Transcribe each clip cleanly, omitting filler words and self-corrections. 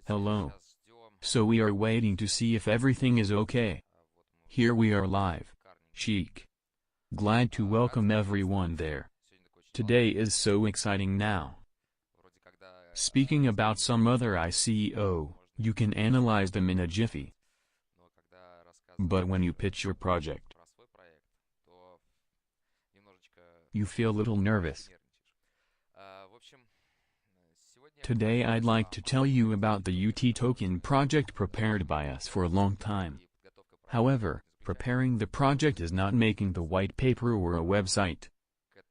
Hello. So we are waiting to see if everything is okay. Here we are live. Chic. Glad to welcome everyone there. Today is so exciting now. Speaking about some other ICO, you can analyze them in a jiffy. But when you pitch your project, you feel a little nervous. Today I'd like to tell you about the UT token project prepared by us for a long time. However, preparing the project is not making the white paper or a website.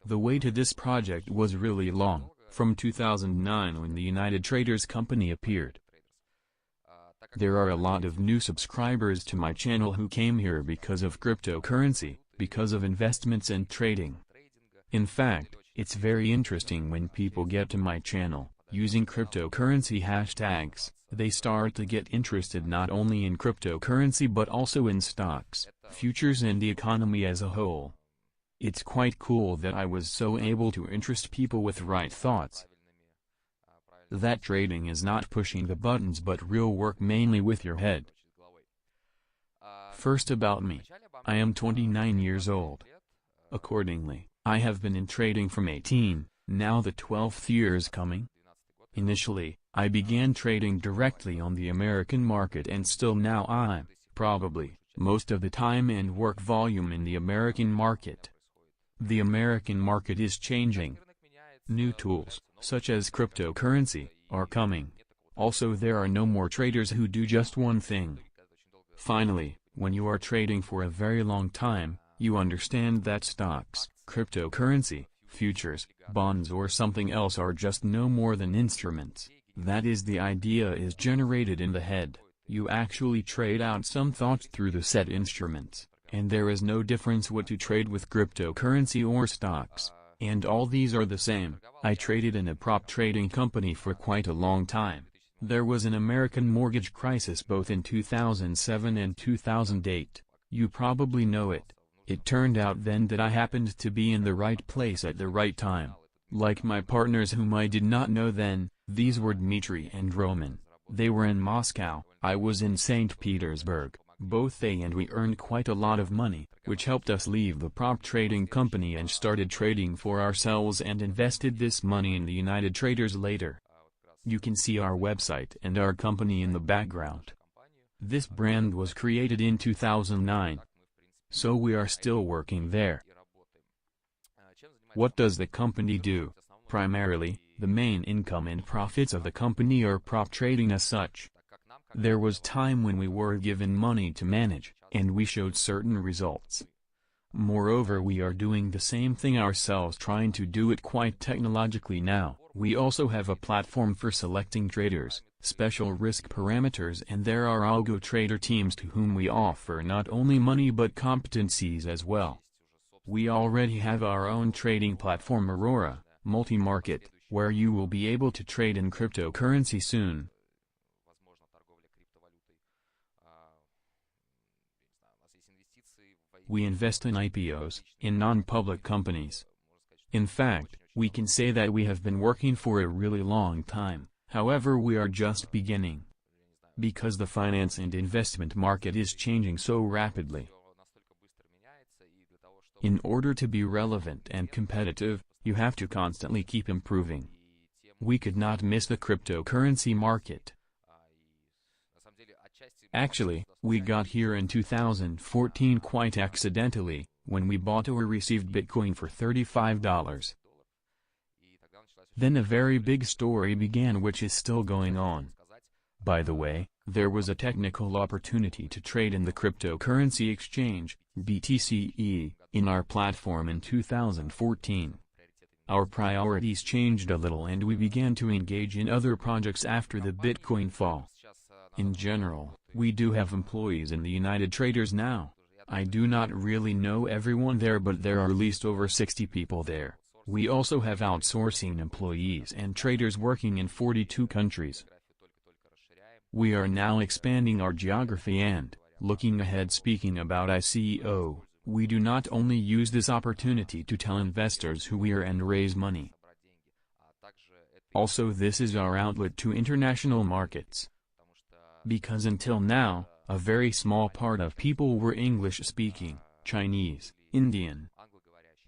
The way to this project was really long, from 2009 when the United Traders company appeared. There are a lot of new subscribers to my channel who came here because of cryptocurrency, because of investments and trading. In fact, it's very interesting when people get to my channel, using cryptocurrency hashtags, they start to get interested not only in cryptocurrency but also in stocks, futures and the economy as a whole. It's quite cool that I was so able to interest people with right thoughts. That trading is not pushing the buttons but real work mainly with your head. First about me. I am 29 years old. Accordingly, I have been in trading from 18, now the 12th year is coming. Initially, I began trading directly on the American market and still now I'm, probably, most of the time and work volume in the American market. The American market is changing. New tools, such as cryptocurrency, are coming. Also there are no more traders who do just one thing. Finally, when you are trading for a very long time, you understand that stocks, cryptocurrency, futures, bonds or something else are just no more than instruments. That is, the idea is generated in the head. You actually trade out some thoughts through the said instruments, and there is no difference what to trade with cryptocurrency or stocks, and all these are the same. I traded in a prop trading company for quite a long time. There was an American mortgage crisis both in 2007 and 2008. You probably know it. It turned out then that I happened to be in the right place at the right time. Like my partners whom I did not know then, these were Dmitry and Roman. They were in Moscow, I was in St. Petersburg. Both they and we earned quite a lot of money, which helped us leave the prop trading company and started trading for ourselves and invested this money in the United Traders later. You can see our website and our company in the background. This brand was created in 2009. So we are still working there. What does the company do? Primarily, the main income and profits of the company are prop trading as such. There was time when we were given money to manage, and we showed certain results. Moreover, we are doing the same thing ourselves, trying to do it quite technologically now. We also have a platform for selecting traders, special risk parameters, and there are algo trader teams to whom we offer not only money but competencies as well. We already have our own trading platform Aurora, multi-market, where you will be able to trade in cryptocurrency soon. We invest in IPOs, in non-public companies. In fact, we can say that we have been working for a really long time, however we are just beginning. Because the finance and investment market is changing so rapidly. In order to be relevant and competitive, you have to constantly keep improving. We could not miss the cryptocurrency market. Actually, we got here in 2014 quite accidentally, when we bought or received Bitcoin for $35. Then a very big story began which is still going on. By the way, there was a technical opportunity to trade in the cryptocurrency exchange, BTCE, in our platform in 2014. Our priorities changed a little and we began to engage in other projects after the Bitcoin fall. In general, we do have employees in the United Traders now. I do not really know everyone there, but there are at least over 60 people there. We also have outsourcing employees and traders working in 42 countries. We are now expanding our geography and, looking ahead, speaking about ICO, we do not only use this opportunity to tell investors who we are and raise money. Also, this is our outlet to international markets. Because until now, a very small part of people were English-speaking, Chinese, Indian.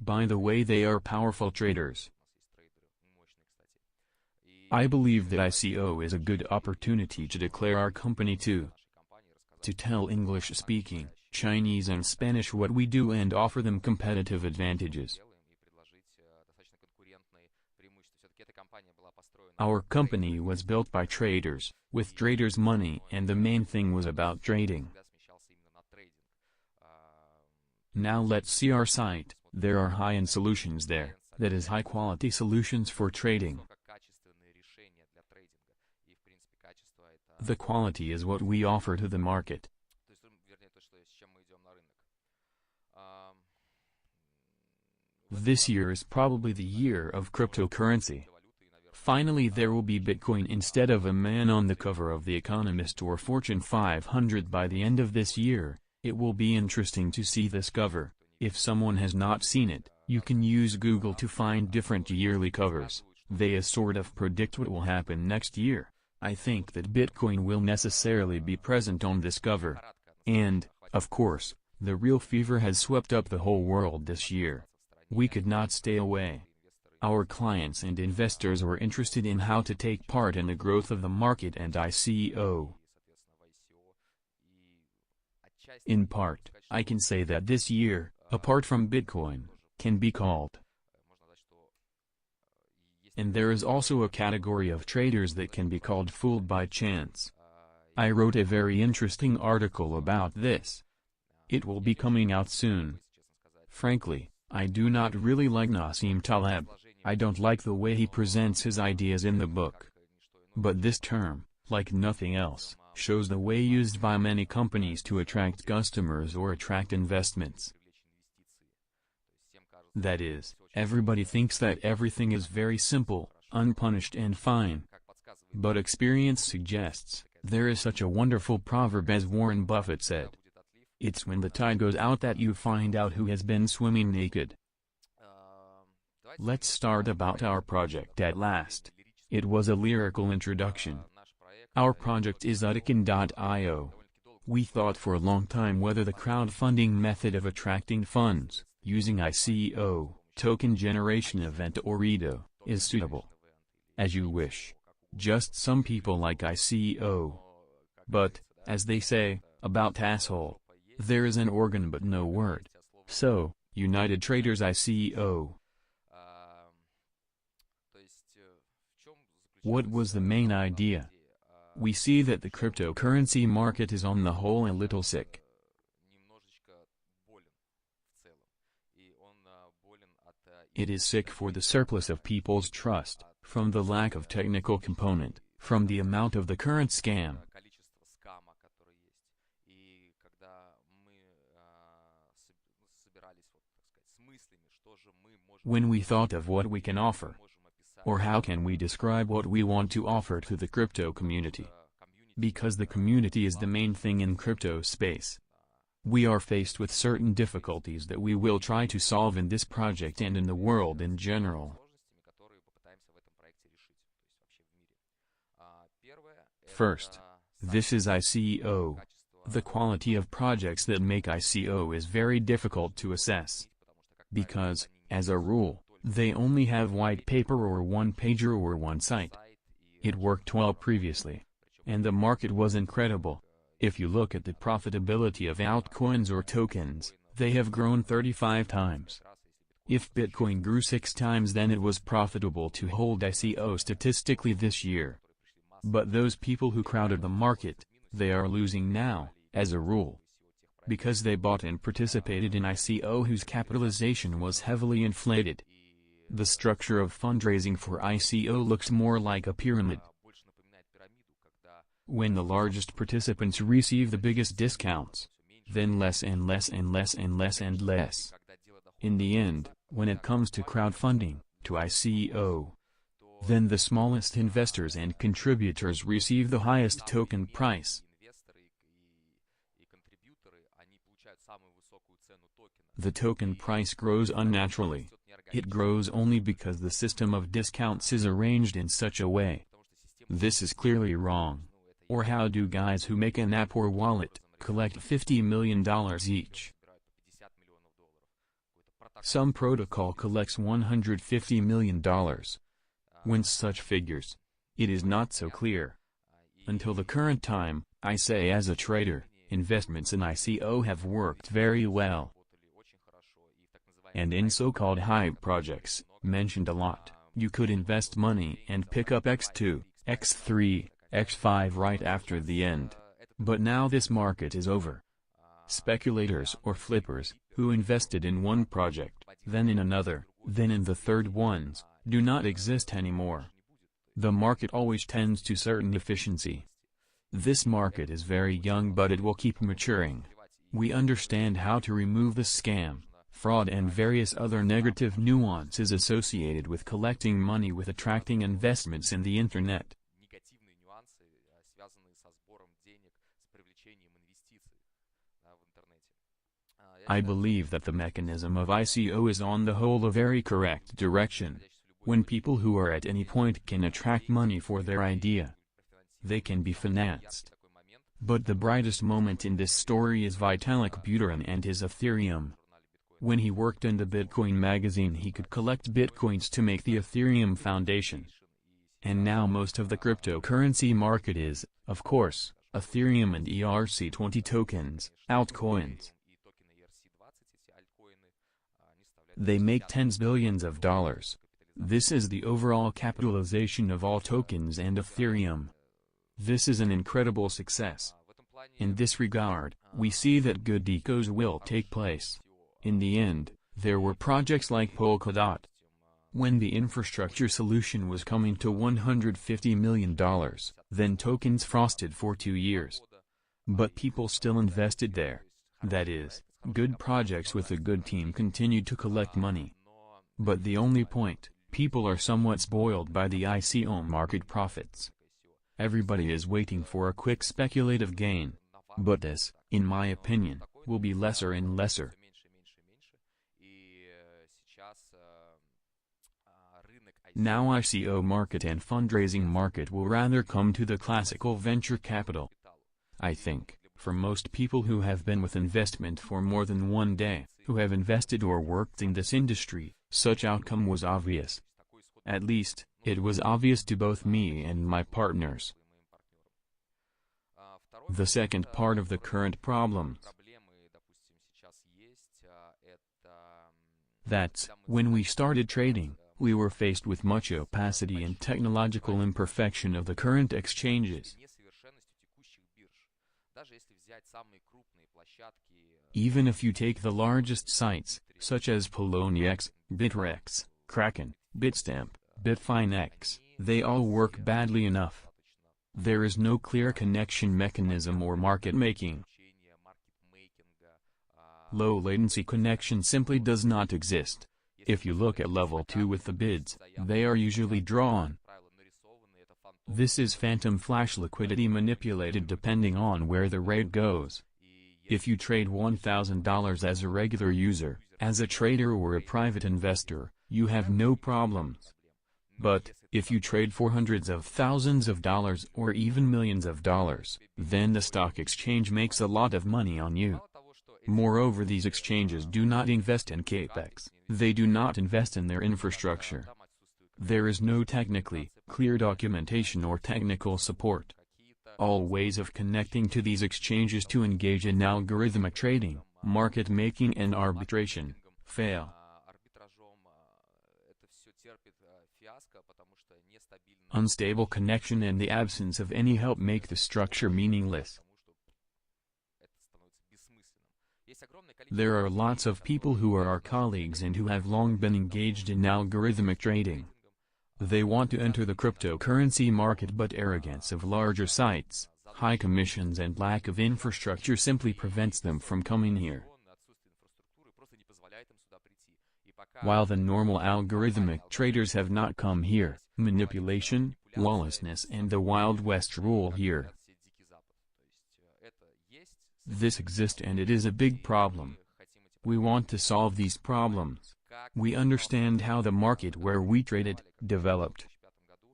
By the way, they are powerful traders. I believe that ICO is a good opportunity to declare our company to tell English-speaking, Chinese and Spanish what we do and offer them competitive advantages. Our company was built by traders, with traders' money, and the main thing was about trading. Now let's see our site. There are high-end solutions there, that is high-quality solutions for trading. The quality is what we offer to the market. This year is probably the year of cryptocurrency. Finally, there will be Bitcoin instead of a man on the cover of The Economist or Fortune 500 by the end of this year. It will be interesting to see this cover. If someone has not seen it, you can use Google to find different yearly covers. They sort of predict what will happen next year. I think that Bitcoin will necessarily be present on this cover. And, of course, the real fever has swept up the whole world this year. We could not stay away. Our clients and investors were interested in how to take part in the growth of the market and ICO. In part, I can say that this year, apart from Bitcoin, can be called. And there is also a category of traders that can be called fooled by chance. I wrote a very interesting article about this. It will be coming out soon. Frankly, I do not really like Nassim Taleb. I don't like the way he presents his ideas in the book. But this term, like nothing else, shows the way used by many companies to attract customers or attract investments. That is, everybody thinks that everything is very simple, unpunished and fine. But experience suggests, there is such a wonderful proverb as Warren Buffett said. It's when the tide goes out that you find out who has been swimming naked. Let's start about our project at last. It was a lyrical introduction. Our project is Utican.io. We thought for a long time whether the crowdfunding method of attracting funds, using ICO, token generation event or IDO, is suitable. As you wish. Just some people like ICO. But, as they say, about asshole, there is an organ but no word. So, United Traders ICO. What was the main idea? We see that the cryptocurrency market is on the whole a little sick. It is sick for the surplus of people's trust, from the lack of technical component, from the amount of the current scam. When we thought of what we can offer, or how can we describe what we want to offer to the crypto community? Because the community is the main thing in crypto space. We are faced with certain difficulties that we will try to solve in this project and in the world in general. First, this is ICO. The quality of projects that make ICO is very difficult to assess. Because, as a rule, they only have white paper or one-pager or one site. It worked well previously. And the market was incredible. If you look at the profitability of altcoins or tokens, they have grown 35 times. If Bitcoin grew 6 times, then it was profitable to hold ICO statistically this year. But those people who crowded the market, they are losing now, as a rule. Because they bought and participated in ICO whose capitalization was heavily inflated. The structure of fundraising for ICO looks more like a pyramid. When the largest participants receive the biggest discounts, then less and less and less and less and less. In the end, when it comes to crowdfunding, to ICO, then the smallest investors and contributors receive the highest token price. The token price grows unnaturally. It grows only because the system of discounts is arranged in such a way. This is clearly wrong. Or how do guys who make an app or wallet collect $50 million each? Some protocol collects $150 million. When such figures, it is not so clear. Until the current time, I say as a trader, investments in ICO have worked very well. And in so-called hype projects, mentioned a lot, you could invest money and pick up X2, X3, X5 right after the end. But now this market is over. Speculators or flippers, who invested in one project, then in another, then in the third ones, do not exist anymore. The market always tends to certain efficiency. This market is very young but it will keep maturing. We understand how to remove the scam, fraud and various other negative nuances associated with collecting money with attracting investments in the internet. I believe that the mechanism of ICO is on the whole a very correct direction. When people who are at any point can attract money for their idea, they can be financed. But the brightest moment in this story is Vitalik Buterin and his Ethereum. When he worked in the Bitcoin magazine he could collect bitcoins to make the Ethereum Foundation. And now most of the cryptocurrency market is, of course, Ethereum and ERC20 tokens, altcoins. They make tens billions of dollars. This is the overall capitalization of all tokens and Ethereum. This is an incredible success. In this regard, we see that good ecos will take place. In the end, there were projects like Polkadot. When the infrastructure solution was coming to $150 million, then tokens frosted for 2 years. But people still invested there. That is, good projects with a good team continued to collect money. But the only point, people are somewhat spoiled by the ICO market profits. Everybody is waiting for a quick speculative gain. But this, in my opinion, will be lesser and lesser. Now ICO market and fundraising market will rather come to the classical venture capital. I think, for most people who have been with investment for more than one day, who have invested or worked in this industry, such outcome was obvious. At least, it was obvious to both me and my partners. The second part of the current problems. That's, when we started trading, we were faced with much opacity and technological imperfection of the current exchanges. Even if you take the largest sites, such as Poloniex, Bitrex, Kraken, Bitstamp, Bitfinex, they all work badly enough. There is no clear connection mechanism or market making. Low latency connection simply does not exist. If you look at level 2 with the bids, they are usually drawn. This is phantom flash liquidity manipulated depending on where the rate goes. If you trade $1,000 as a regular user, as a trader or a private investor, you have no problems. But, if you trade for hundreds of thousands of dollars or even millions of dollars, then the stock exchange makes a lot of money on you. Moreover, these exchanges do not invest in capex, they do not invest in their infrastructure. There is no technically clear documentation or technical support. All ways of connecting to these exchanges to engage in algorithmic trading, market making and arbitration, fail. Unstable connection and the absence of any help make the structure meaningless. There are lots of people who are our colleagues and who have long been engaged in algorithmic trading. They want to enter the cryptocurrency market, but arrogance of larger sites, high commissions and lack of infrastructure simply prevents them from coming here. While the normal algorithmic traders have not come here, manipulation, lawlessness and the Wild West rule here. This exists and it is a big problem. We want to solve these problems. We understand how the market where we traded developed.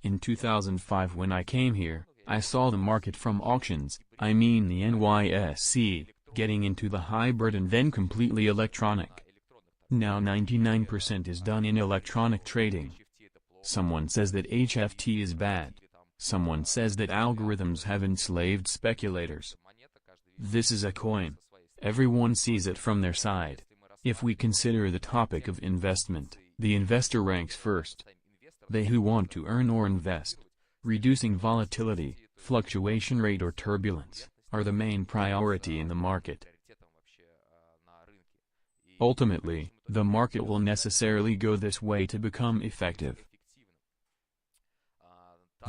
In 2005 when I came here, I saw the market from auctions, I mean the NYSE, getting into the hybrid and then completely electronic. Now 99% is done in electronic trading. Someone says that HFT is bad. Someone says that algorithms have enslaved speculators. This is a coin. Everyone sees it from their side. If we consider the topic of investment, the investor ranks first. They who want to earn or invest, reducing volatility, fluctuation rate or turbulence, are the main priority in the market. Ultimately, the market will necessarily go this way to become effective.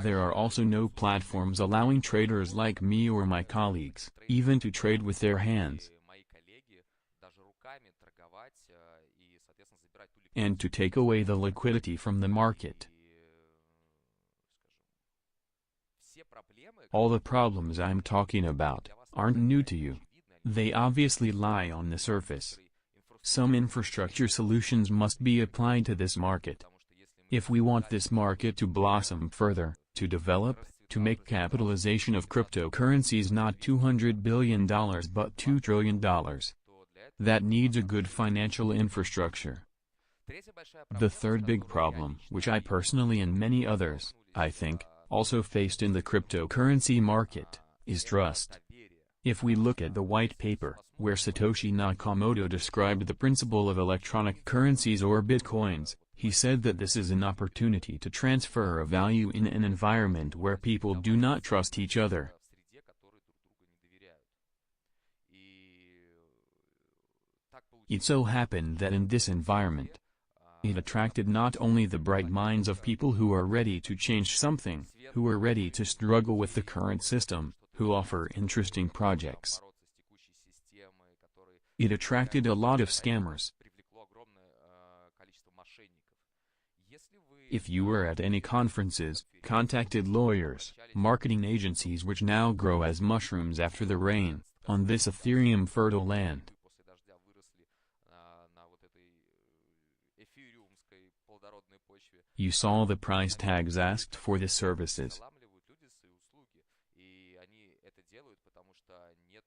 There are also no platforms allowing traders like me or my colleagues, even to trade with their hands, and to take away the liquidity from the market. All the problems I'm talking about aren't new to you. They obviously lie on the surface. Some infrastructure solutions must be applied to this market. If we want this market to blossom further, to develop, to make capitalization of cryptocurrencies not $200 billion but $2 trillion, that needs a good financial infrastructure. The third big problem, which I personally and many others, I think, also faced in the cryptocurrency market, is trust. If we look at the white paper, where Satoshi Nakamoto described the principle of electronic currencies or bitcoins, he said that this is an opportunity to transfer a value in an environment where people do not trust each other. It so happened that in this environment, it attracted not only the bright minds of people who are ready to change something, who are ready to struggle with the current system, who offer interesting projects. It attracted a lot of scammers. If you were at any conferences, contacted lawyers, marketing agencies which now grow as mushrooms after the rain, on this Ethereum fertile land, you saw the price tags asked for the services.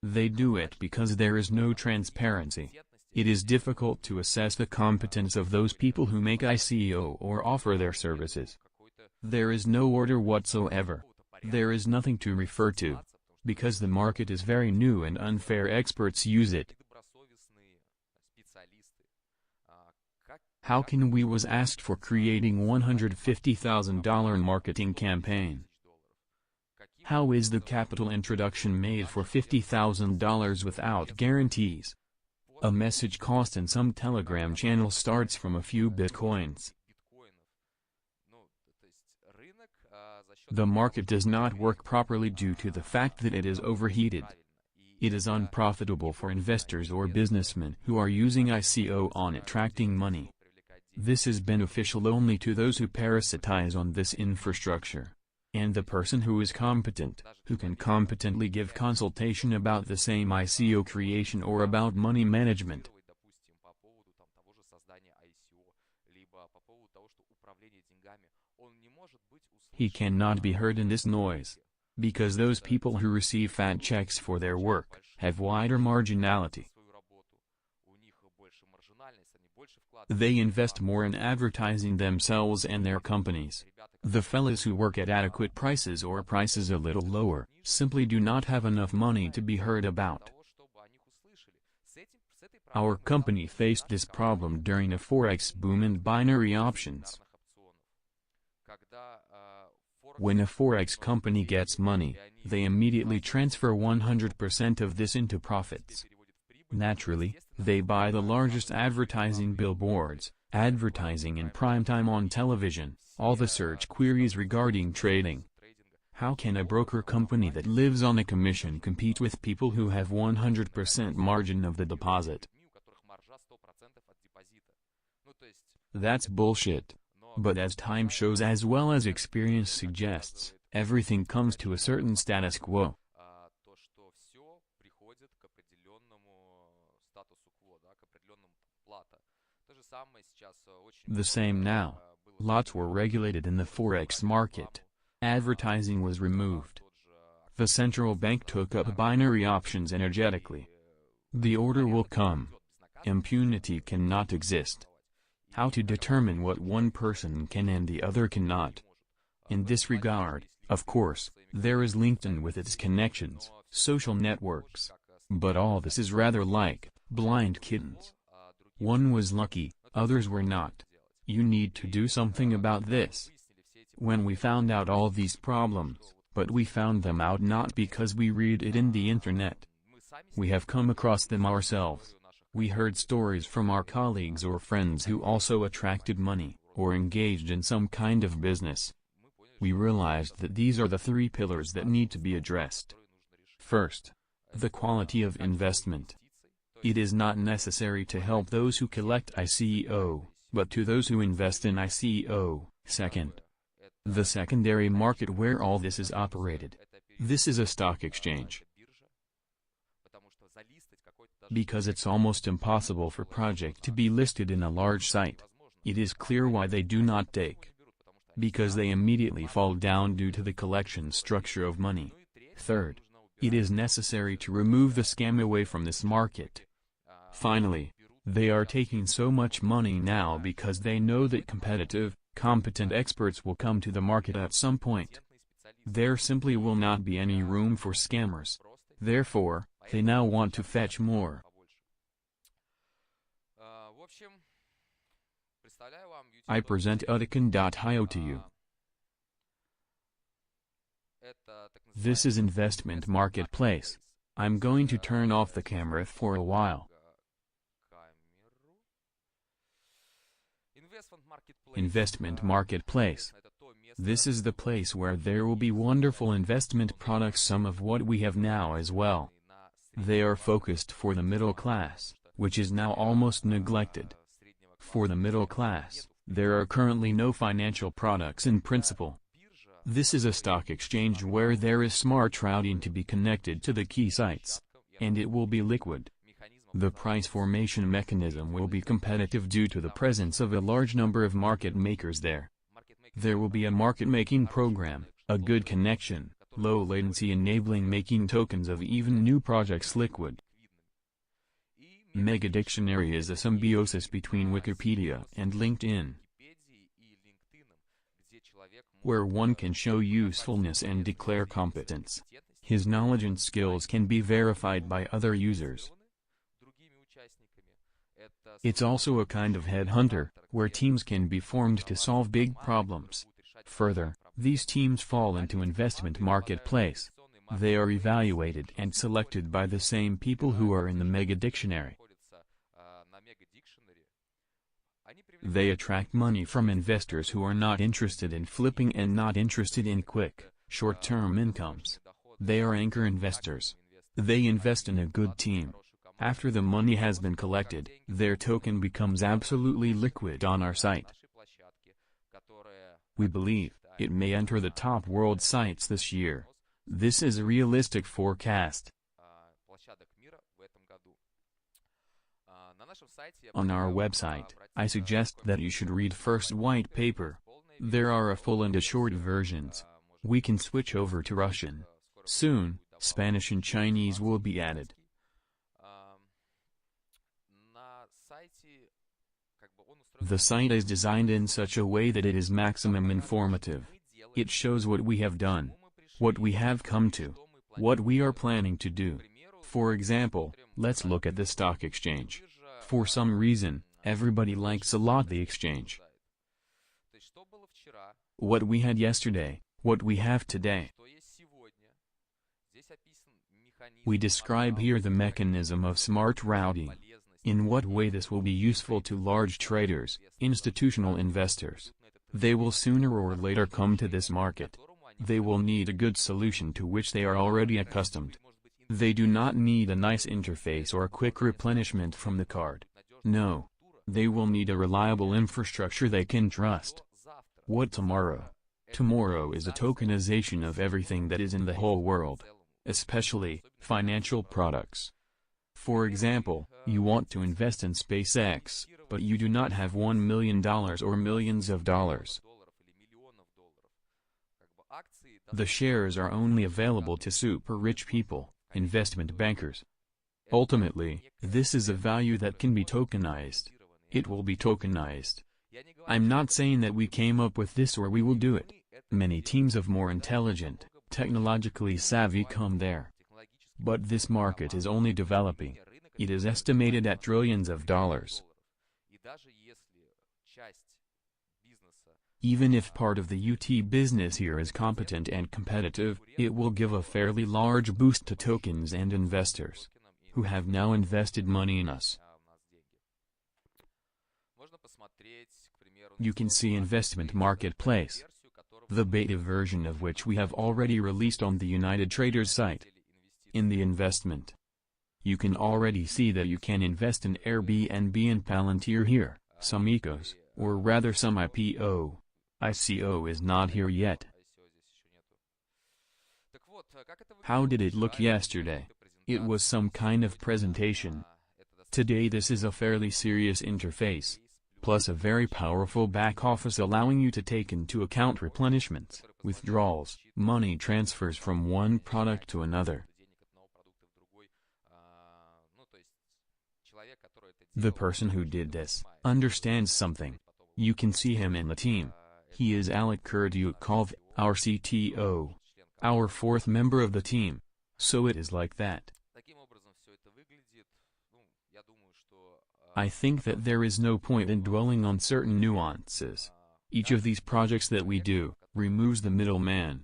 They do it because there is no transparency. It is difficult to assess the competence of those people who make ICO or offer their services. There is no order whatsoever. There is nothing to refer to. Because the market is very new and unfair, experts use it. How can we was asked for creating $150,000 marketing campaign? How is the capital introduction made for $50,000 without guarantees? A message cost in some Telegram channel starts from a few bitcoins. The market does not work properly due to the fact that it is overheated. It is unprofitable for investors or businessmen who are using ICO on attracting money. This is beneficial only to those who parasitize on this infrastructure. And the person who is competent, who can competently give consultation about the same ICO creation or about money management, he cannot be heard in this noise. Because those people who receive fat checks for their work, have wider marginality. They invest more in advertising themselves and their companies. The fellas who work at adequate prices or prices a little lower, simply do not have enough money to be heard about. Our company faced this problem during a forex boom in binary options. When a forex company gets money, they immediately transfer 100% of this into profits. Naturally, they buy the largest advertising billboards, advertising in prime time on television, all the search queries regarding trading. How can a broker company that lives on a commission compete with people who have 100% margin of the deposit? That's bullshit. But as time shows as well as experience suggests, everything comes to a certain status quo. The same now. Lots were regulated in the forex market. Advertising was removed. The central bank took up binary options energetically. The order will come. Impunity cannot exist. How to determine what one person can and the other cannot? In this regard, of course, there is LinkedIn with its connections, social networks. But all this is rather like blind kittens. One was lucky, others were not. You need to do something about this. When we found out all these problems, but we found them out not because we read it in the internet. We have come across them ourselves. We heard stories from our colleagues or friends who also attracted money, or engaged in some kind of business. We realized that these are the three pillars that need to be addressed. First, the quality of investment. It is not necessary to help those who collect ICO, but to those who invest in ICO. Second, the secondary market where all this is operated. This is a stock exchange. Because it's almost impossible for project to be listed in a large site. It is clear why they do not take. Because they immediately fall down due to the collection structure of money. Third, it is necessary to remove the scam away from this market. Finally, they are taking so much money now because they know that competitive, competent experts will come to the market at some point. There simply will not be any room for scammers. Therefore, they now want to fetch more. I present Udican.io to you. This is investment marketplace. I'm going to turn off the camera for a while. Investment marketplace. This is the place where there will be wonderful investment products, some of what we have now as well. They are focused for the middle class, which is now almost neglected. For the middle class, there are currently no financial products in principle. This is a stock exchange where there is smart routing to be connected to the key sites, and it will be liquid. The price formation mechanism will be competitive due to the presence of a large number of market makers there. There will be a market-making program, a good connection, low latency enabling making tokens of even new projects liquid. Mega Dictionary is a symbiosis between Wikipedia and LinkedIn, where one can show usefulness and declare competence. His knowledge and skills can be verified by other users. It's also a kind of headhunter, where teams can be formed to solve big problems. Further, these teams fall into investment marketplace. They are evaluated and selected by the same people who are in the Mega Dictionary. They attract money from investors who are not interested in flipping and not interested in quick, short-term incomes. They are anchor investors. They invest in a good team. After the money has been collected, their token becomes absolutely liquid on our site. We believe it may enter the top world sites this year. This is a realistic forecast. On our website, I suggest that you should read first white paper. There are a full and a short versions. We can switch over to Russian. Soon, Spanish and Chinese will be added. The site is designed in such a way that it is maximum informative. It shows what we have done, what we have come to, what we are planning to do. For example, let's look at the stock exchange. For some reason, everybody likes a lot the exchange. What we had yesterday, what we have today. We describe here the mechanism of smart routing. In what way this will be useful to large traders, institutional investors. They will sooner or later come to this market. They will need a good solution to which they are already accustomed. They do not need a nice interface or a quick replenishment from the card. No. They will need a reliable infrastructure they can trust. What tomorrow? Tomorrow is a tokenization of everything that is in the whole world. Especially, financial products. For example, you want to invest in SpaceX, but you do not have $1 million or millions of dollars. The shares are only available to super rich people, investment bankers. Ultimately, this is a value that can be tokenized. It will be tokenized. I'm not saying that we came up with this or we will do it. Many teams of more intelligent, technologically savvy come there. But this market is only developing. It is estimated at trillions of dollars. Even if part of the UT business here is competent and competitive, it will give a fairly large boost to tokens and investors who have now invested money in us. You can see Investment Marketplace, the beta version of which we have already released on the United Traders site. In the investment, you can already see that you can invest in Airbnb and Palantir here, some ICOs, or rather some IPO. ICO is not here yet. How did it look yesterday? It was some kind of presentation. Today this is a fairly serious interface, plus a very powerful back office allowing you to take into account replenishments, withdrawals, money transfers from one product to another. The person who did this understands something. You can see him in the team. He is Alek Kurdyukov, our CTO, our fourth member of the team. So it is like that. I think that there is no point in dwelling on certain nuances. Each of these projects that we do removes the middleman.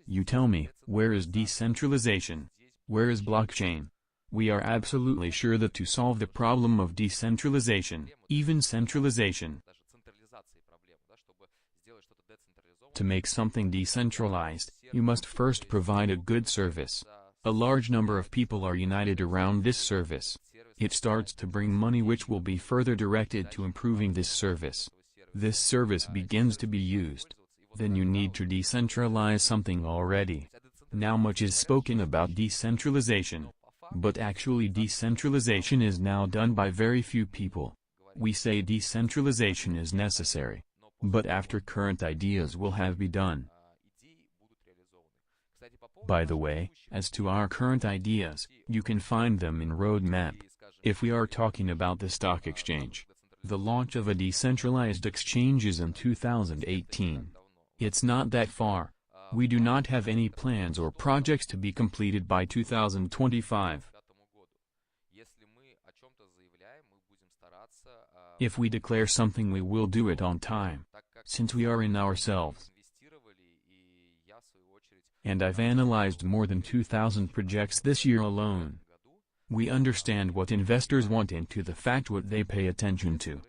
You tell me, where is decentralization? Where is blockchain? We are absolutely sure that to solve the problem of decentralization, even centralization, to make something decentralized, you must first provide a good service. A large number of people are united around this service. It starts to bring money which will be further directed to improving this service. This service begins to be used. Then you need to decentralize something already. Now much is spoken about decentralization. But actually decentralization is now done by very few people. We say decentralization is necessary. But after current ideas will have been done. By the way, as to our current ideas, you can find them in roadmap. If we are talking about the stock exchange, the launch of a decentralized exchange is in 2018. It's not that far. We do not have any plans or projects to be completed by 2025. If we declare something, we will do it on time, since we are in ourselves. And I've analyzed more than 2,000 projects this year alone. We understand what investors want and to the fact what they pay attention to.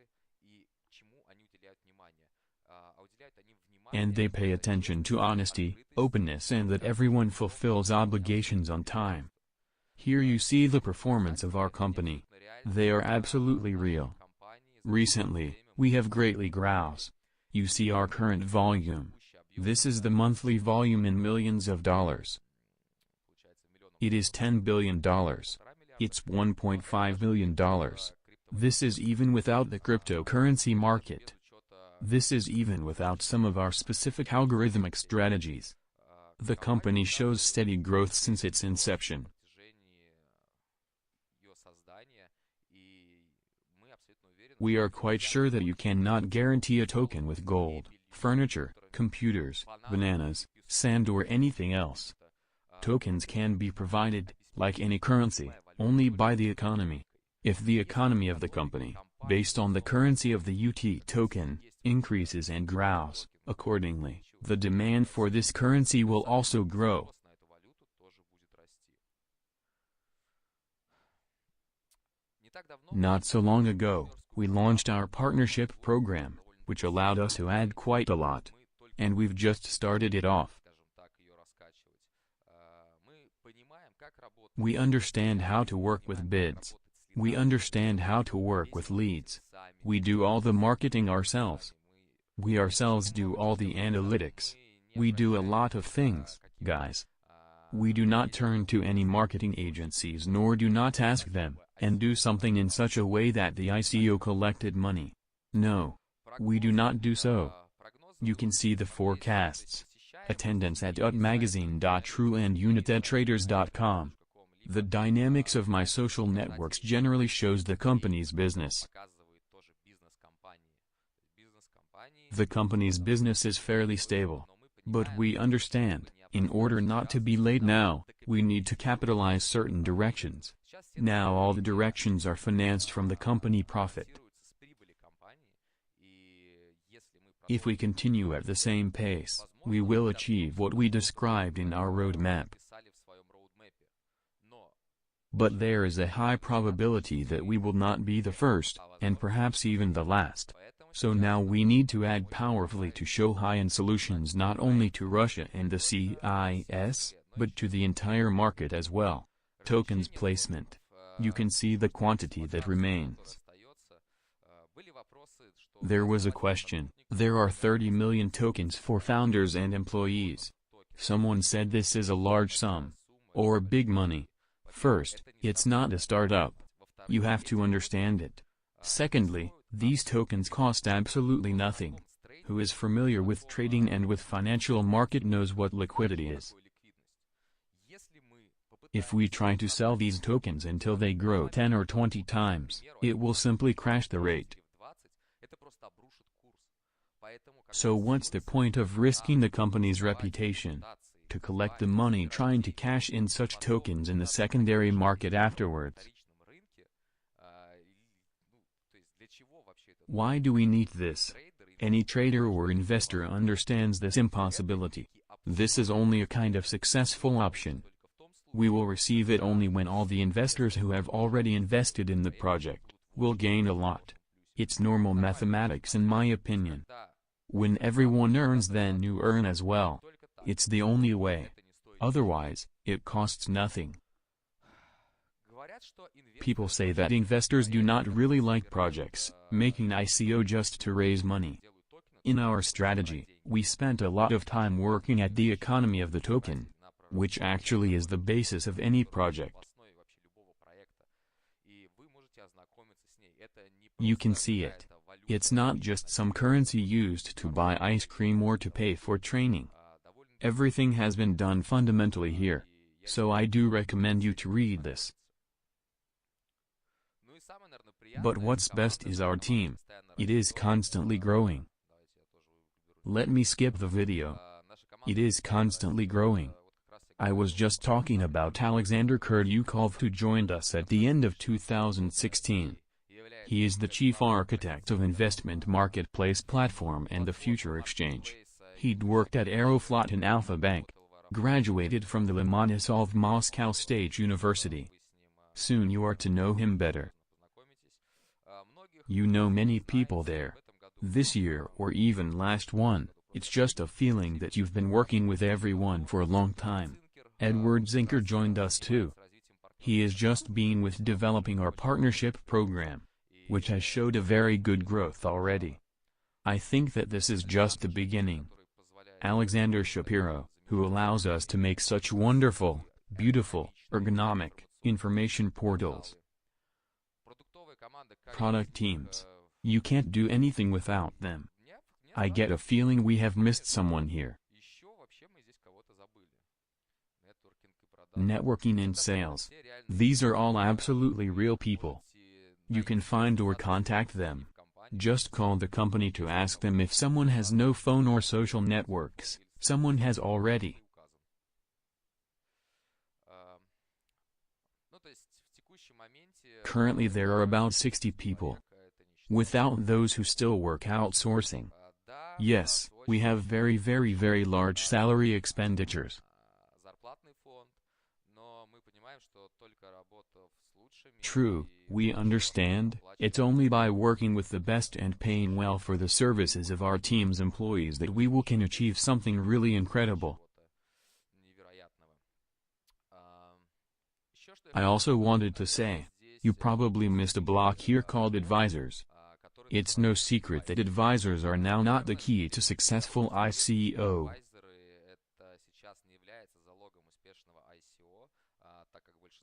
And they pay attention to honesty, openness, and that everyone fulfills obligations on time. Here you see the performance of our company. They are absolutely real. Recently, we have greatly grown. You see our current volume. This is the monthly volume in millions of dollars. It is $10 billion. It's $1.5 billion. This is even without the cryptocurrency market. This is even without some of our specific algorithmic strategies. The company shows steady growth since its inception. We are quite sure that you cannot guarantee a token with gold, furniture, computers, bananas, sand, or anything else. Tokens can be provided, like any currency, only by the economy. If the economy of the company, based on the currency of the UT token, increases and grows, accordingly, the demand for this currency will also grow. Not so long ago, we launched our partnership program, which allowed us to add quite a lot. And we've just started it off. We understand how to work with bids. We understand how to work with leads. We do all the marketing ourselves. We ourselves do all the analytics. We do a lot of things, guys. We do not turn to any marketing agencies nor do not ask them, and do something in such a way that the ICO collected money. No. We do not do so. You can see the forecasts. Attendance at utmagazine.ru and unitettraders.com. The dynamics of my social networks generally shows the company's business. The company's business is fairly stable. But we understand, in order not to be late now, we need to capitalize certain directions. Now all the directions are financed from the company profit. If we continue at the same pace, we will achieve what we described in our roadmap. But there is a high probability that we will not be the first, and perhaps even the last. So now we need to add powerfully to show high-end solutions not only to Russia and the CIS, but to the entire market as well. Tokens placement. You can see the quantity that remains. There was a question. There are 30 million tokens for founders and employees. Someone said this is a large sum. Or big money. First, it's not a startup. You have to understand it. Secondly, these tokens cost absolutely nothing. Who is familiar with trading and with financial market knows what liquidity is. If we try to sell these tokens until they grow 10 or 20 times, it will simply crash the rate. So what's the point of risking the company's reputation? To collect the money trying to cash in such tokens in the secondary market afterwards. Why do we need this? Any trader or investor understands this impossibility. This is only a kind of successful option. We will receive it only when all the investors who have already invested in the project will gain a lot. It's normal mathematics in my opinion. When everyone earns, then you earn as well. It's the only way. Otherwise, it costs nothing. People say that investors do not really like projects, making ICO just to raise money. In our strategy, we spent a lot of time working at the economy of the token, which actually is the basis of any project. You can see it. It's not just some currency used to buy ice cream or to pay for training. Everything has been done fundamentally here. So I do recommend you to read this. But what's best is our team. It is constantly growing. Let me skip the video. It is constantly growing. I was just talking about Alexander Kurdyukov, who joined us at the end of 2016. He is the chief architect of investment marketplace platform and the future exchange. He'd worked at Aeroflot and Alpha Bank. Graduated from the Lomonosov Moscow State University. Soon you are to know him better. You know many people there. This year or even last one, it's just a feeling that you've been working with everyone for a long time. Edward Zinker joined us too. He is just been with developing our partnership program, which has showed a very good growth already. I think that this is just the beginning. Alexander Shapiro, who allows us to make such wonderful, beautiful, ergonomic, information portals. Product teams. You can't do anything without them. I get a feeling we have missed someone here. Networking and sales. These are all absolutely real people. You can find or contact them. Just call the company to ask them if someone has no phone or social networks. Someone has already. Currently there are about 60 people. Without those who still work outsourcing. Yes, we have very large salary expenditures. True, we understand, it's only by working with the best and paying well for the services of our team's employees that we can achieve something really incredible. I also wanted to say, you probably missed a block here called advisors. It's no secret that advisors are now not the key to successful ICO.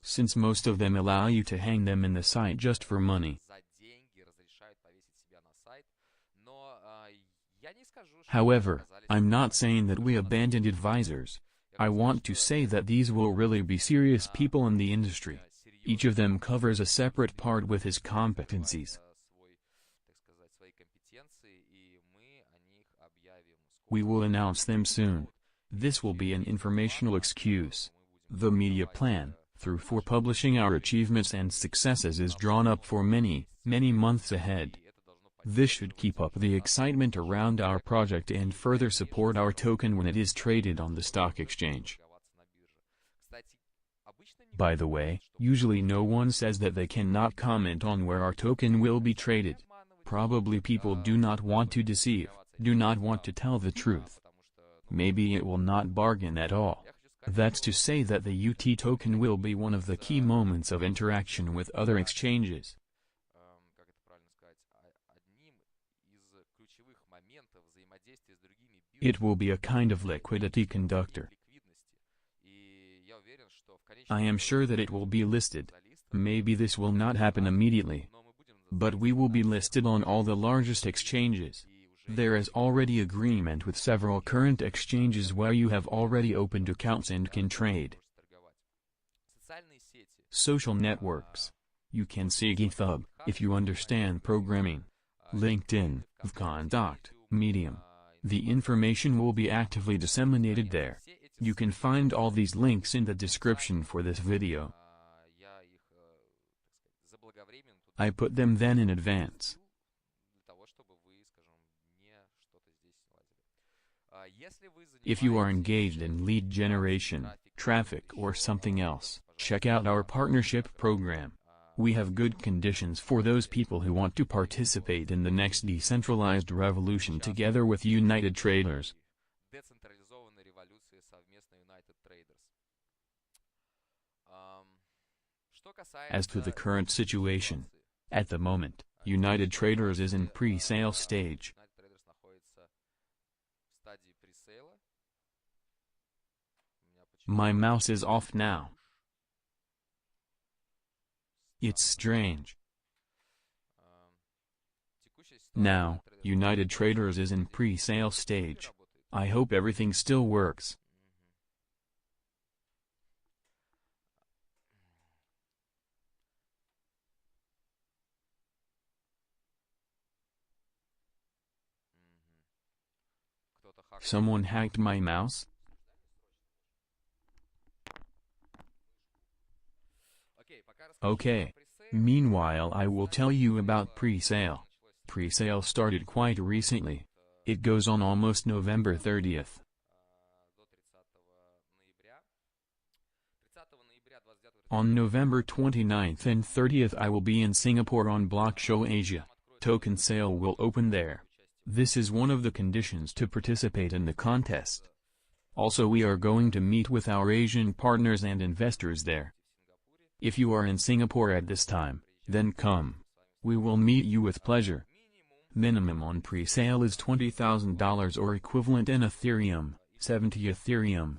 since most of them allow you to hang them in the site just for money. However, I'm not saying that we abandoned advisors. I want to say that these will really be serious people in the industry. Each of them covers a separate part with his competencies. We will announce them soon. This will be an informational excuse. The media plan, for publishing our achievements and successes is drawn up for many, many months ahead. This should keep up the excitement around our project and further support our token when it is traded on the stock exchange. By the way, usually no one says that they cannot comment on where our token will be traded. Probably people do not want to deceive, do not want to tell the truth. Maybe it will not bargain at all. That's to say that the UT token will be one of the key moments of interaction with other exchanges. It will be a kind of liquidity conductor. I am sure that it will be listed. Maybe this will not happen immediately. But we will be listed on all the largest exchanges. There is already agreement with several current exchanges where you have already opened accounts and can trade. Social networks. You can see GitHub, if you understand programming. LinkedIn, Contact, Medium. The information will be actively disseminated there. You can find all these links in the description for this video. I put them then in advance. If you are engaged in lead generation, traffic or something else, check out our partnership program. We have good conditions for those people who want to participate in the next decentralized revolution together with United Traders. As to the current situation, at the moment, United Traders is in pre-sale stage. My mouse is off now. It's strange. Now, United Traders is in pre-sale stage. I hope everything still works. Someone hacked my mouse? Okay. Meanwhile, I will tell you about pre-sale. Pre-sale started quite recently. It goes on almost November 30th. On November 29th and 30th I will be in Singapore on Block Show Asia. Token sale will open there. This is one of the conditions to participate in the contest. Also, we are going to meet with our Asian partners and investors there. If you are in Singapore at this time, then come. We will meet you with pleasure. Minimum on pre-sale is $20,000 or equivalent in Ethereum, 70 Ethereum.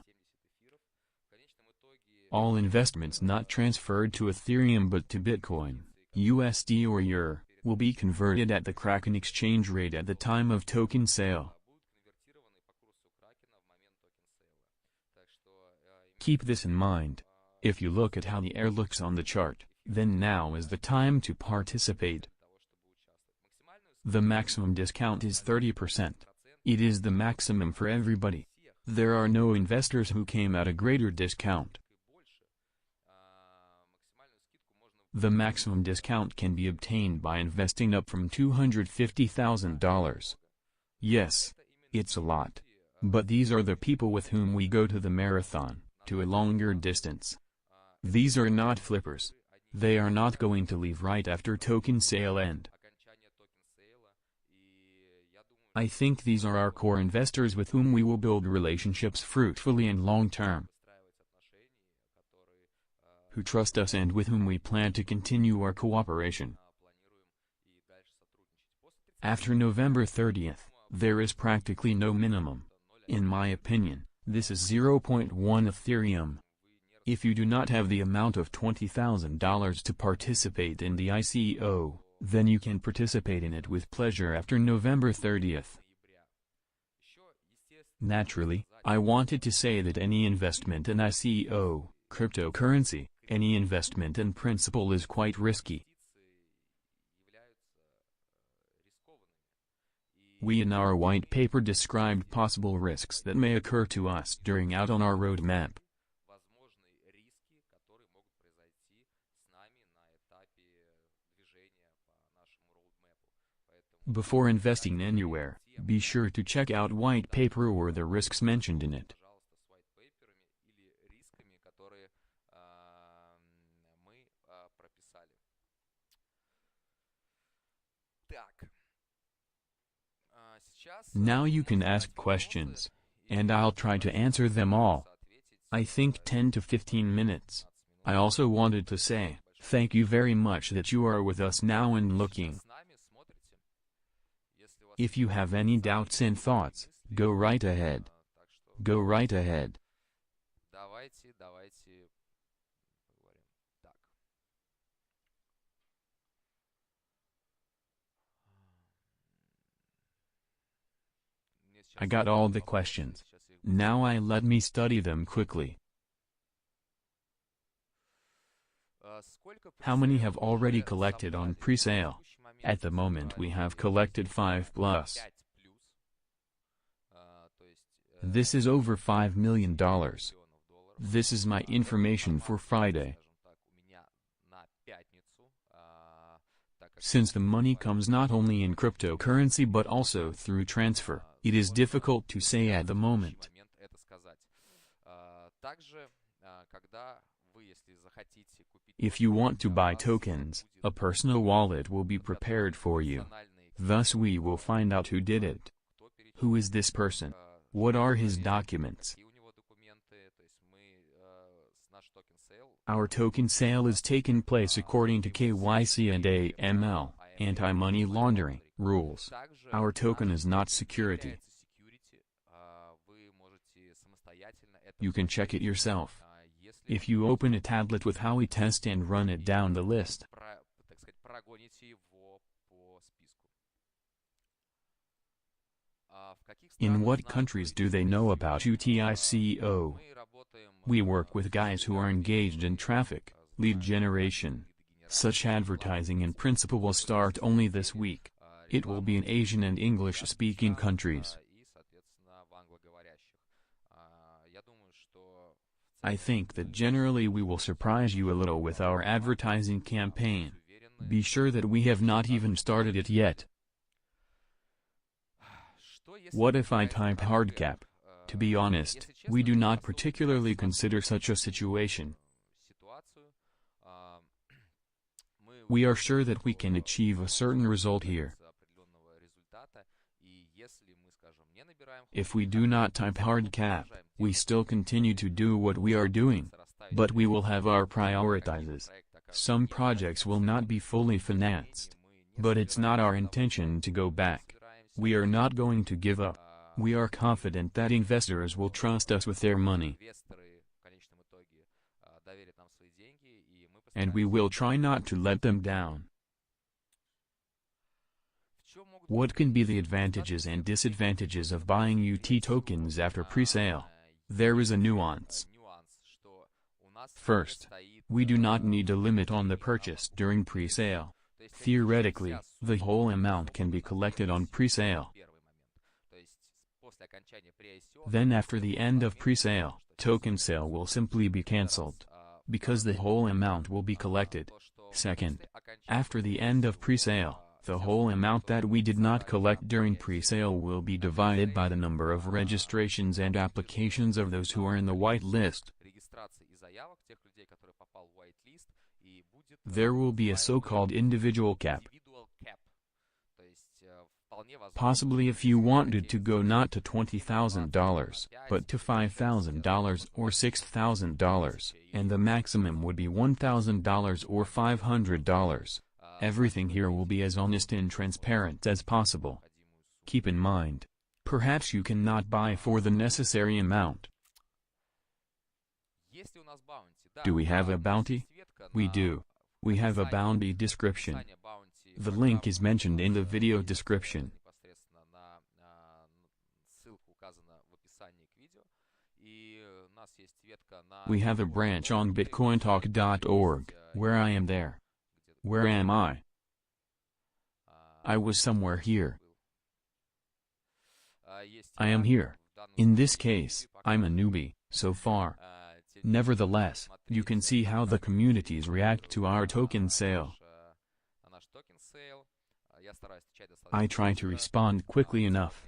All investments not transferred to Ethereum but to Bitcoin, USD or EUR, will be converted at the Kraken exchange rate at the time of token sale. Keep this in mind. If you look at how the air looks on the chart, then now is the time to participate. The maximum discount is 30%. It is the maximum for everybody. There are no investors who came at a greater discount. The maximum discount can be obtained by investing up from $250,000. Yes, it's a lot. But these are the people with whom we go to the marathon, to a longer distance. These are not flippers. They are not going to leave right after token sale end. I think these are our core investors with whom we will build relationships fruitfully and long-term, who trust us and with whom we plan to continue our cooperation. After November 30th, there is practically no minimum. In my opinion, this is 0.1 Ethereum. If you do not have the amount of $20,000 to participate in the ICO, then you can participate in it with pleasure after November 30th. Naturally, I wanted to say that any investment in ICO, cryptocurrency, any investment in principal is quite risky. We in our white paper described possible risks that may occur to us during out on our roadmap. Before investing anywhere, be sure to check out white paper or the risks mentioned in it. Now you can ask questions, and I'll try to answer them all. I think 10 to 15 minutes. I also wanted to say, thank you very much that you are with us now and looking. If you have any doubts and thoughts, go right ahead. Go right ahead. I got all the questions. Now let me study them quickly. How many have already collected on pre-sale? At the moment we have collected 5+. This is over $5 million. This is my information for Friday. Since the money comes not only in cryptocurrency but also through transfer, it is difficult to say at the moment. If you want to buy tokens, a personal wallet will be prepared for you. Thus we will find out who did it. Who is this person? What are his documents? Our token sale is taking place according to KYC and AML, anti-money laundering, rules. Our token is not security. You can check it yourself. If you open a tablet with Howey test and run it down the list. In what countries do they know about ICO? We work with guys who are engaged in traffic, lead generation. Such advertising in principle will start only this week. It will be in Asian and English-speaking countries. I think that generally we will surprise you a little with our advertising campaign. Be sure that we have not even started it yet. What if I type hard cap? To be honest, we do not particularly consider such a situation. We are sure that we can achieve a certain result here. If we do not type hard cap, we still continue to do what we are doing. But we will have our prioritizes. Some projects will not be fully financed. But it's not our intention to go back. We are not going to give up. We are confident that investors will trust us with their money. And we will try not to let them down. What can be the advantages and disadvantages of buying UT tokens after pre-sale? There is a nuance. First, we do not need a limit on the purchase during pre-sale. Theoretically, the whole amount can be collected on pre-sale. Then after the end of pre-sale, token sale will simply be cancelled, because the whole amount will be collected. Second, after the end of pre-sale, the whole amount that we did not collect during pre-sale will be divided by the number of registrations and applications of those who are in the white list. There will be a so-called individual cap. Possibly if you wanted to go not to $20,000, but to $5,000 or $6,000, and the maximum would be $1,000 or $500. Everything here will be as honest and transparent as possible. Keep in mind, perhaps you cannot buy for the necessary amount. Do we have a bounty? We do. We have a bounty description. The link is mentioned in the video description. We have a branch on bitcointalk.org, where I am there. Where am I? I was somewhere here. I am here. In this case, I'm a newbie, so far. Nevertheless, you can see how the communities react to our token sale. I try to respond quickly enough.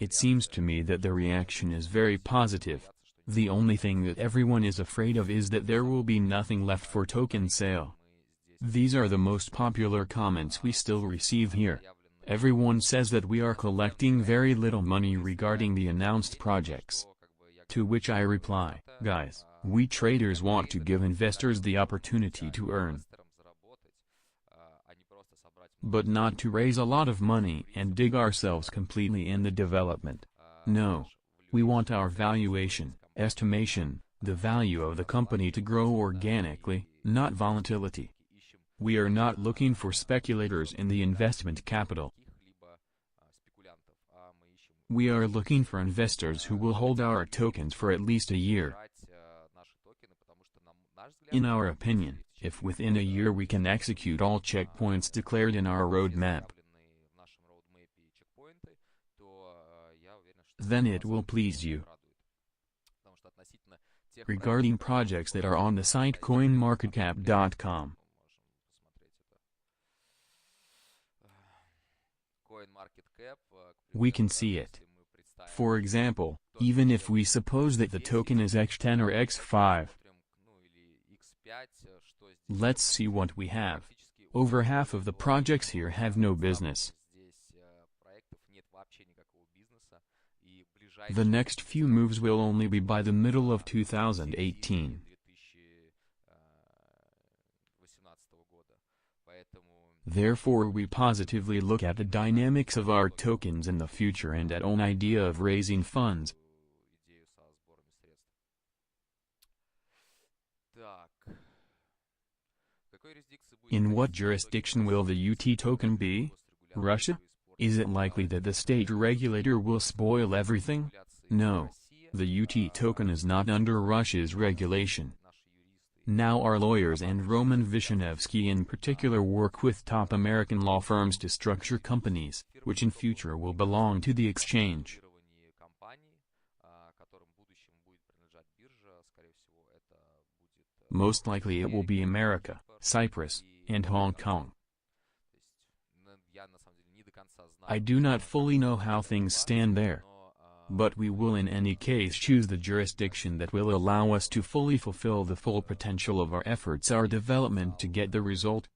It seems to me that the reaction is very positive. The only thing that everyone is afraid of is that there will be nothing left for token sale. These are the most popular comments we still receive here. Everyone says that we are collecting very little money regarding the announced projects. To which I reply, guys, we traders want to give investors the opportunity to earn, but not to raise a lot of money and dig ourselves completely in the development. No. We want our valuation, estimation, the value of the company to grow organically, not volatility. We are not looking for speculators in the investment capital. We are looking for investors who will hold our tokens for at least a year. In our opinion, if within a year we can execute all checkpoints declared in our roadmap, then it will please you. Regarding projects that are on the site coinmarketcap.com, we can see it. For example, even if we suppose that the token is X10 or X5, let's see what we have. Over half of the projects here have no business. The next few moves will only be by the middle of 2018. Therefore we positively look at the dynamics of our tokens in the future and at an idea of raising funds. In what jurisdiction will the UT token be? Russia? Is it likely that the state regulator will spoil everything? No. The UT token is not under Russia's regulation. Now our lawyers and Roman Vishnevsky in particular work with top American law firms to structure companies, which in future will belong to the exchange. Most likely it will be America, Cyprus, and Hong Kong. I do not fully know how things stand there. But we will in any case choose the jurisdiction that will allow us to fully fulfill the full potential of our efforts, our development to get the result.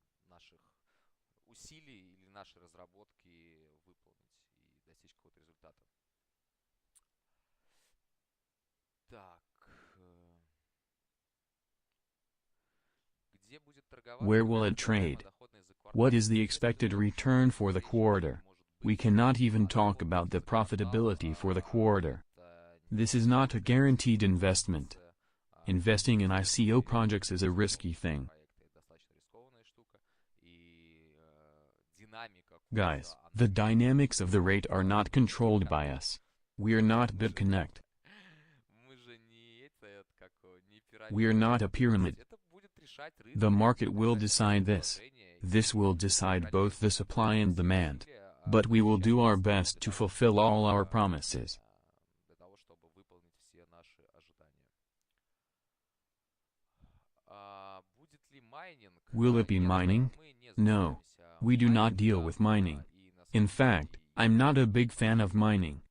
Where will it trade? What is the expected return for the quarter? We cannot even talk about the profitability for the quarter. This is not a guaranteed investment. Investing in ICO projects is a risky thing. Guys, the dynamics of the rate are not controlled by us. We are not BitConnect. We are not a pyramid. The market will decide this. This will decide both the supply and demand. But we will do our best to fulfill all our promises. Will it be mining? No. We do not deal with mining. In fact, I'm not a big fan of mining.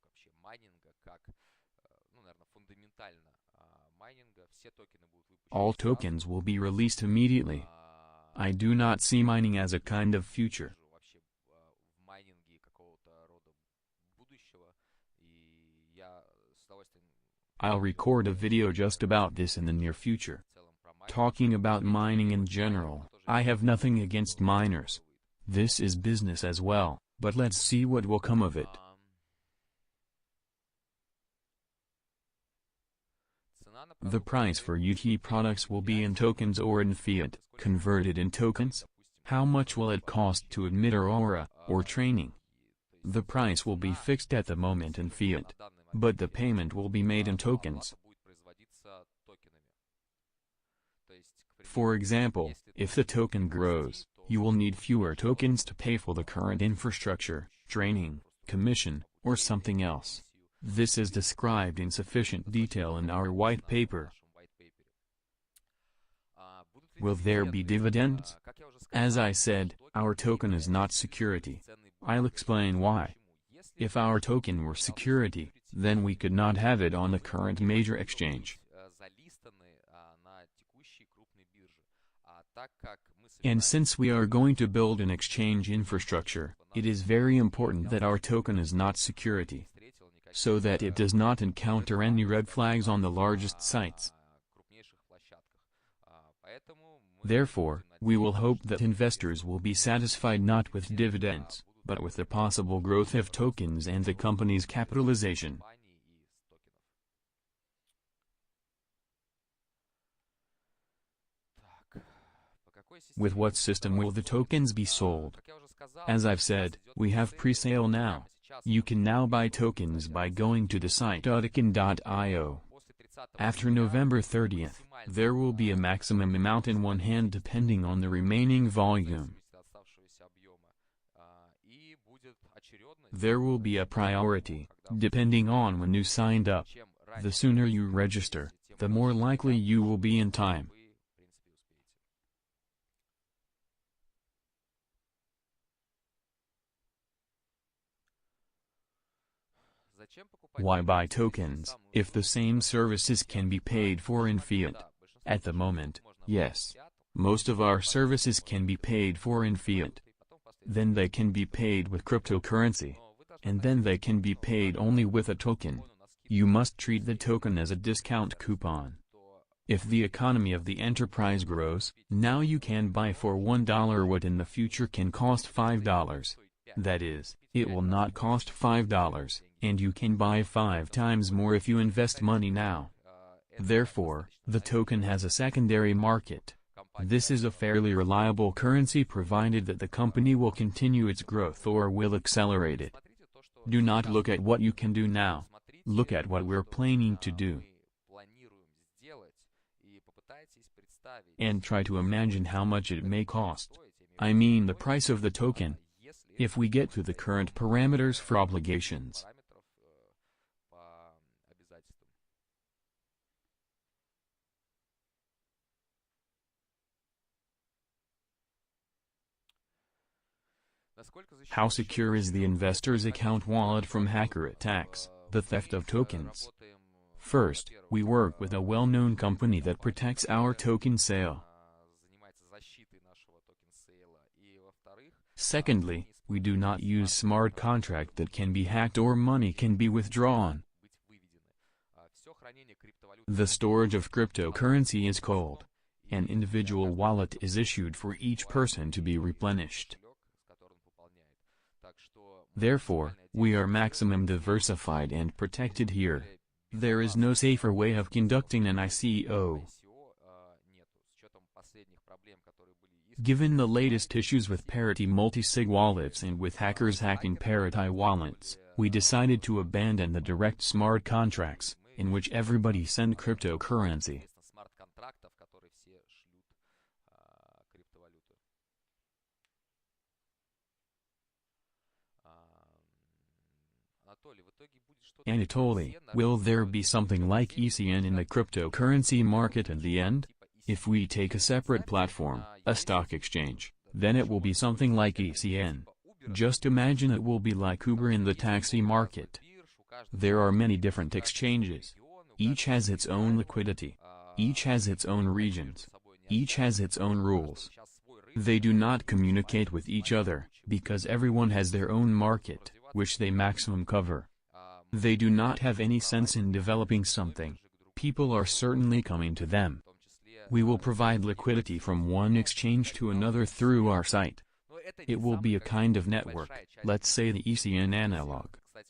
All tokens will be released immediately. I do not see mining as a kind of future. I'll record a video just about this in the near future. Talking about mining in general, I have nothing against miners. This is business as well, but let's see what will come of it. The price for UT products will be in tokens or in fiat, converted in tokens. How much will it cost to admit our aura, or training? The price will be fixed at the moment in fiat, but the payment will be made in tokens. For example, if the token grows, you will need fewer tokens to pay for the current infrastructure, training, commission, or something else. This is described in sufficient detail in our white paper. Will there be dividends? As I said, our token is not security. I'll explain why. If our token were security, then we could not have it on the current major exchange. And since we are going to build an exchange infrastructure, it is very important that our token is not security, so that it does not encounter any red flags on the largest sites. Therefore, we will hope that investors will be satisfied not with dividends, but with the possible growth of tokens and the company's capitalization. With what system will the tokens be sold? As I've said, we have pre-sale now. You can now buy tokens by going to the site icon.io. After November 30th, there will be a maximum amount in one hand depending on the remaining volume. There will be a priority, depending on when you signed up. The sooner you register, the more likely you will be in time. Why buy tokens, if the same services can be paid for in fiat? At the moment, yes. Most of our services can be paid for in fiat. Then they can be paid with cryptocurrency. And then they can be paid only with a token. You must treat the token as a discount coupon. If the economy of the enterprise grows, now you can buy for $1 what in the future can cost $5. That is, it will not cost $5, and you can buy 5 times more if you invest money now. Therefore, the token has a secondary market. This is a fairly reliable currency provided that the company will continue its growth or will accelerate it. Do not look at what you can do now. Look at what we're planning to do. And try to imagine how much it may cost. I mean the price of the token. If we get to the current parameters for obligations. How secure is the investor's account wallet from hacker attacks, the theft of tokens? First, we work with a well-known company that protects our token sale. Secondly, we do not use smart contract that can be hacked or money can be withdrawn. The storage of cryptocurrency is cold. An individual wallet is issued for each person to be replenished. Therefore, we are maximum diversified and protected here. There is no safer way of conducting an ICO. Given the latest issues with parity multi-sig wallets and with hackers hacking parity wallets, we decided to abandon the direct smart contracts, in which everybody send cryptocurrency. Anatoly, will there be something like ECN in the cryptocurrency market in the end? If we take a separate platform, a stock exchange, then it will be something like ECN. Just imagine it will be like Uber in the taxi market. There are many different exchanges. Each has its own liquidity. Each has its own regions. Each has its own rules. They do not communicate with each other, because everyone has their own market, which they maximum cover. They do not have any sense in developing something. People are certainly coming to them. We will provide liquidity from one exchange to another through our site. It will be a kind of network, let's say the ECN analog.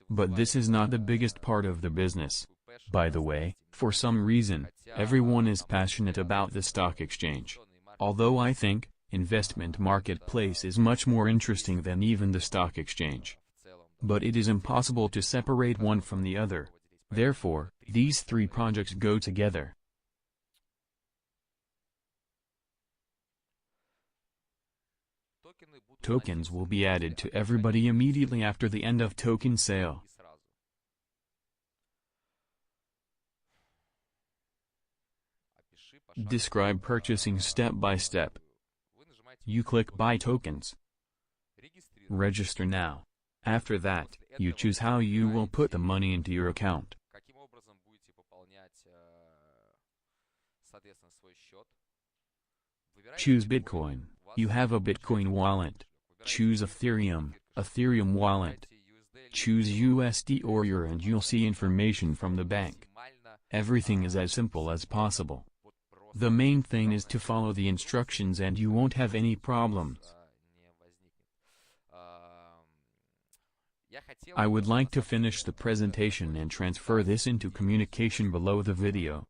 But this is not the biggest part of the business. By the way, for some reason, everyone is passionate about the stock exchange. Although I think, investment marketplace is much more interesting than even the stock exchange. But it is impossible to separate one from the other. Therefore, these three projects go together. Tokens will be added to everybody immediately after the end of token sale. Describe purchasing step by step. You click Buy Tokens. Register now. After that, you choose how you will put the money into your account. Choose Bitcoin. You have a Bitcoin wallet. Choose Ethereum wallet. Choose USD or EUR and you'll see information from the bank. Everything is as simple as possible. The main thing is to follow the instructions and you won't have any problems. I would like to finish the presentation and transfer this into communication below the video.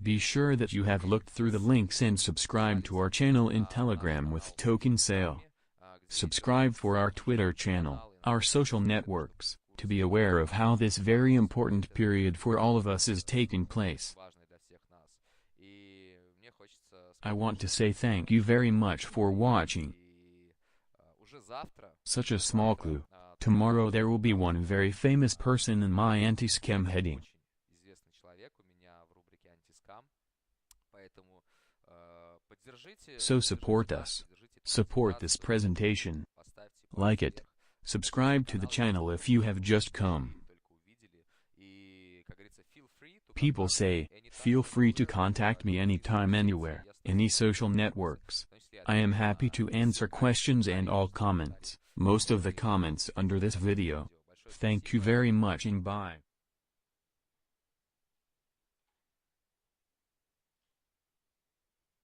Be sure that you have looked through the links and subscribe to our channel in Telegram with token sale. Subscribe for our Twitter channel, our social networks, to be aware of how this very important period for all of us is taking place. I want to say thank you very much for watching. Such a small clue. Tomorrow there will be one very famous person in my anti-scam heading. So support us. Support this presentation. Like it. Subscribe to the channel if you have just come. People say, feel free to contact me anytime anywhere, any social networks. I am happy to answer questions and all comments, most of the comments under this video. Thank you very much and bye.